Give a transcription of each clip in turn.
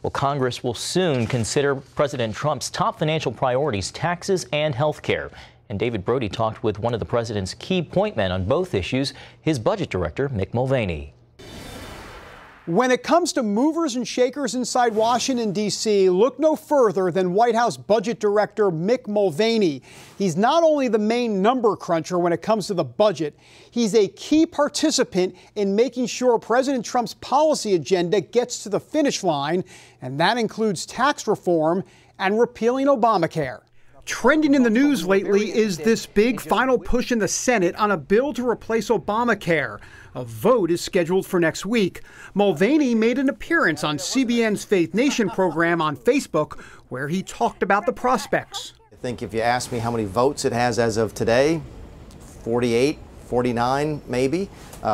Well, Congress will soon consider President Trump's top financial priorities, taxes and health care. And David Brody talked with one of the president's key point men on both issues, his budget director, Mick Mulvaney. When it comes to movers and shakers inside Washington, D.C., look no further than White House Budget Director Mick Mulvaney. He's not only the main number cruncher when it comes to the budget, he's a key participant in making sure President Trump's policy agenda gets to the finish line, and that includes tax reform and repealing Obamacare. Trending in the news lately is this big final push in the Senate on a bill to replace Obamacare. A vote is scheduled for next week. Mulvaney made an appearance on CBN's Faith Nation program on Facebook, where he talked about the prospects. I think if you ask me how many votes it has as of today, 48, 49 maybe,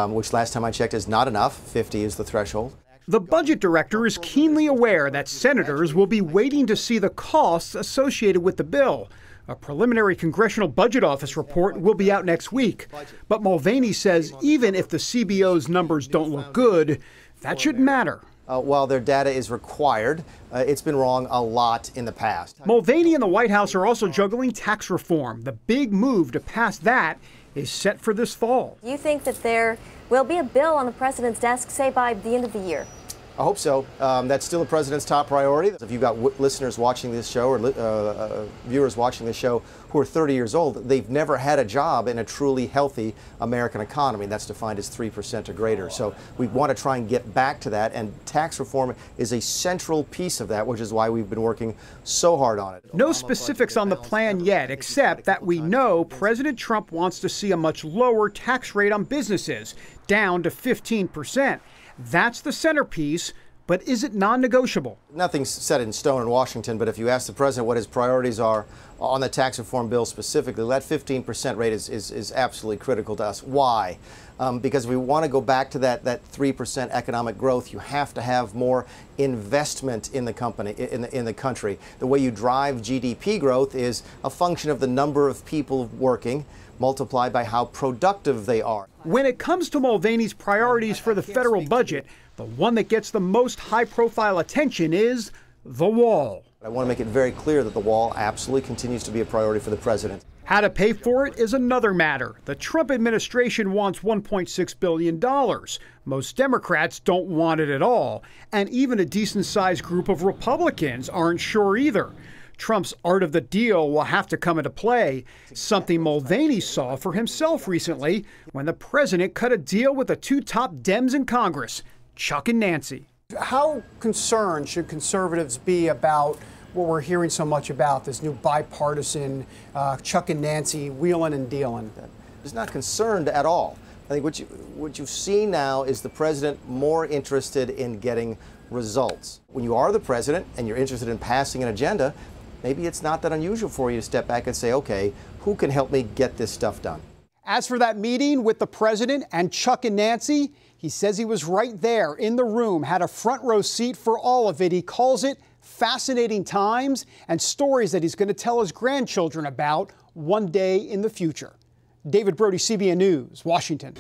which last time I checked is not enough. 50 is the threshold. The budget director is keenly aware that senators will be waiting to see the costs associated with the bill. A preliminary Congressional Budget Office report will be out next week. But Mulvaney says even if the CBO's numbers don't look good, that shouldn't matter. While their data is required, it's been wrong a lot in the past. Mulvaney and the White House are also juggling tax reform. The big move to pass that is set for this fall. Do you think that there will be a bill on the president's desk, say, by the end of the year? I hope so. That's still the president's top priority. If you've got listeners watching this show or viewers watching this show who are 30 years old, they've never had a job in a truly healthy American economy. That's defined as 3% or greater. So we want to try and get back to that, and tax reform is a central piece of that, which is why we've been working so hard on it. No specifics on the plan yet, except that we know President Trump wants to see a much lower tax rate on businesses, down to 15%. That's the centerpiece, but is it non-negotiable? Nothing's set in stone in Washington, but if you ask the president what his priorities are on the tax reform bill specifically, that 15% rate is absolutely critical to us. Why? Because if we want to go back to that 3% economic growth, you have to have more investment in the country. The way you drive GDP growth is a function of the number of people working multiplied by how productive they are. When it comes to Mulvaney's priorities for the federal budget, the one that gets the most high-profile attention is the wall. I want to make it very clear that the wall absolutely continues to be a priority for the president. How to pay for it is another matter. The Trump administration wants $1.6 billion. Most Democrats don't want it at all, and even a decent-sized group of Republicans aren't sure either. Trump's art of the deal will have to come into play, something Mulvaney saw for himself recently when the president cut a deal with the two top Dems in Congress, Chuck and Nancy. How concerned should conservatives be about what we're hearing so much about, this new bipartisan Chuck and Nancy wheeling and dealing? It's not concerned at all. I think what you've seen now is the president more interested in getting results. When you are the president and you're interested in passing an agenda, maybe it's not that unusual for you to step back and say, okay, who can help me get this stuff done? As for that meeting with the president and Chuck and Nancy, he says he was right there in the room, had a front row seat for all of it. He calls it fascinating times and stories that he's going to tell his grandchildren about one day in the future. David Brody, CBN News, Washington.